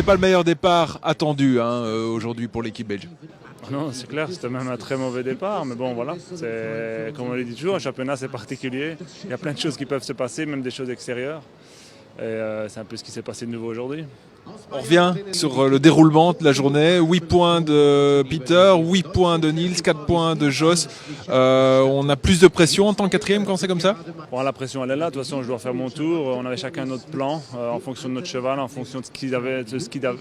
pas le meilleur départ attendu aujourd'hui pour l'équipe belge. Non, c'est clair, c'était même un très mauvais départ, mais bon voilà, comme on le dit toujours, un championnat c'est particulier, il y a plein de choses qui peuvent se passer, même des choses extérieures, et c'est un peu ce qui s'est passé de nouveau aujourd'hui. On revient sur le déroulement de la journée. 8 points de Peter, 8 points de Niels, 4 points de Joss. On a plus de pression en tant que quatrième quand c'est comme ça? Bon, la pression elle est là, de toute façon je dois faire mon tour. On avait chacun notre plan en fonction de notre cheval, en fonction de ce qu'il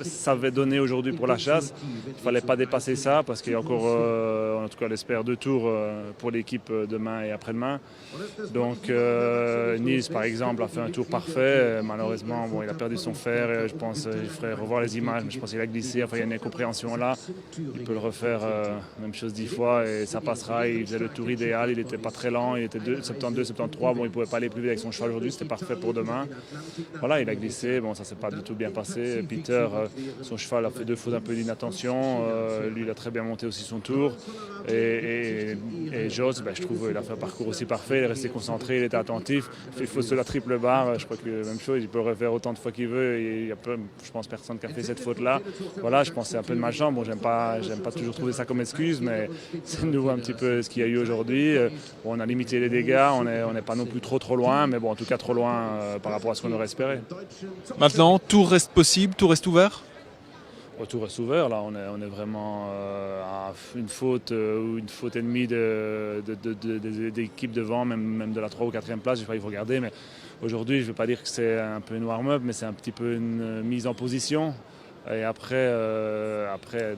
savait donner aujourd'hui pour la chasse. Il ne fallait pas dépasser ça parce qu'il y a encore, en tout cas l'espère, 2 tours pour l'équipe demain et après-demain. Donc Niels par exemple a fait un tour parfait. Malheureusement bon, il a perdu son fer, je pense. Il faudrait revoir les images, mais je pense qu'il a glissé. Enfin, il y a une incompréhension là. Il peut le refaire, même chose 10 fois, et ça passera. Il faisait le tour idéal. Il n'était pas très lent. Il était 72, 73. Bon, il ne pouvait pas aller plus vite avec son cheval aujourd'hui. C'était parfait pour demain. Voilà, il a glissé. Bon, ça s'est pas du tout bien passé. Peter, son cheval a fait 2 fautes un peu d'inattention. Lui, il a très bien monté aussi son tour. Et Joss, je trouve, il a fait un parcours aussi parfait. Il est resté concentré. Il était attentif. Il fait fausse de la triple barre. Je crois que même chose. Il peut le refaire autant de fois qu'il veut. Il y a je pense personne qui a fait cette faute-là. Voilà, je pense que c'est un peu de malchance. Bon, j'aime pas toujours trouver ça comme excuse, mais c'est de nouveau un petit peu ce qu'il y a eu aujourd'hui. Bon, on a limité les dégâts, on n'est pas non plus trop loin, mais bon, en tout cas trop loin par rapport à ce qu'on aurait espéré. Maintenant, tout reste possible, tout reste ouvert? Tout reste ouvert, là, on est vraiment à une faute ou une faute et demie des équipes devant, même de la 3 ou 4e place, il faut regarder, mais aujourd'hui, je ne vais pas dire que c'est un peu une warm-up, mais c'est un petit peu une mise en position. Et après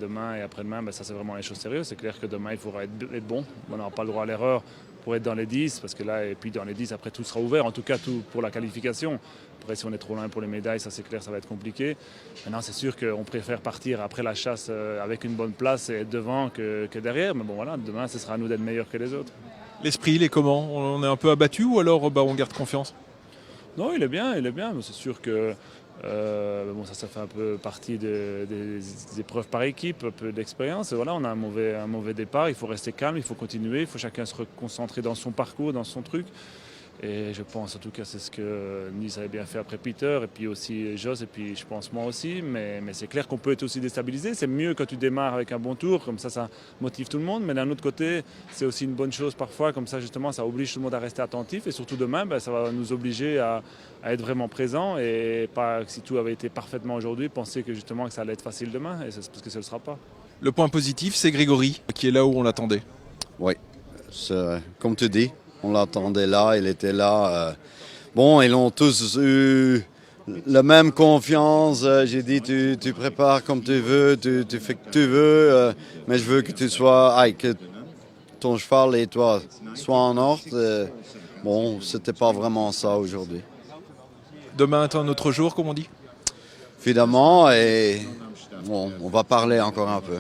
demain et après-demain, ça c'est vraiment les choses sérieuses. C'est clair que demain, il faudra être bon. On n'aura pas le droit à l'erreur pour être dans les 10, parce que là, et puis dans les 10, après tout sera ouvert, en tout cas tout pour la qualification. Après, si on est trop loin pour les médailles, ça c'est clair, ça va être compliqué. Maintenant, c'est sûr qu'on préfère partir après la chasse avec une bonne place et être devant que derrière. Mais bon, voilà, demain, ce sera à nous d'être meilleurs que les autres. L'esprit, il est comment? On est un peu abattu ou alors on garde confiance? Non, il est bien. Mais c'est sûr que ça fait un peu partie des épreuves par équipe, un peu d'expérience. Voilà, on a un mauvais départ, il faut rester calme, il faut continuer, il faut chacun se reconcentrer dans son parcours, dans son truc. Et je pense en tout cas c'est ce que Niels avait bien fait après Peter et puis aussi Joss et puis je pense moi aussi, mais c'est clair qu'on peut être aussi déstabilisé. C'est mieux quand tu démarres avec un bon tour, comme ça motive tout le monde, mais d'un autre côté c'est aussi une bonne chose parfois, comme ça justement ça oblige tout le monde à rester attentif et surtout demain ça va nous obliger à être vraiment présent et pas si tout avait été parfaitement aujourd'hui, penser que justement que ça allait être facile demain, et c'est parce que ça ne le sera pas. Le point positif, c'est Grégory qui est là où on l'attendait. Oui, comme tu dis. On l'attendait là, il était là. Bon, ils ont tous eu la même confiance. J'ai dit, tu prépares comme tu veux, tu fais que tu veux, mais je veux que tu sois, que ton cheval et toi soient en ordre. Bon, c'était pas vraiment ça aujourd'hui. Demain est un autre jour, comme on dit? Évidemment, et bon, on va parler encore un peu.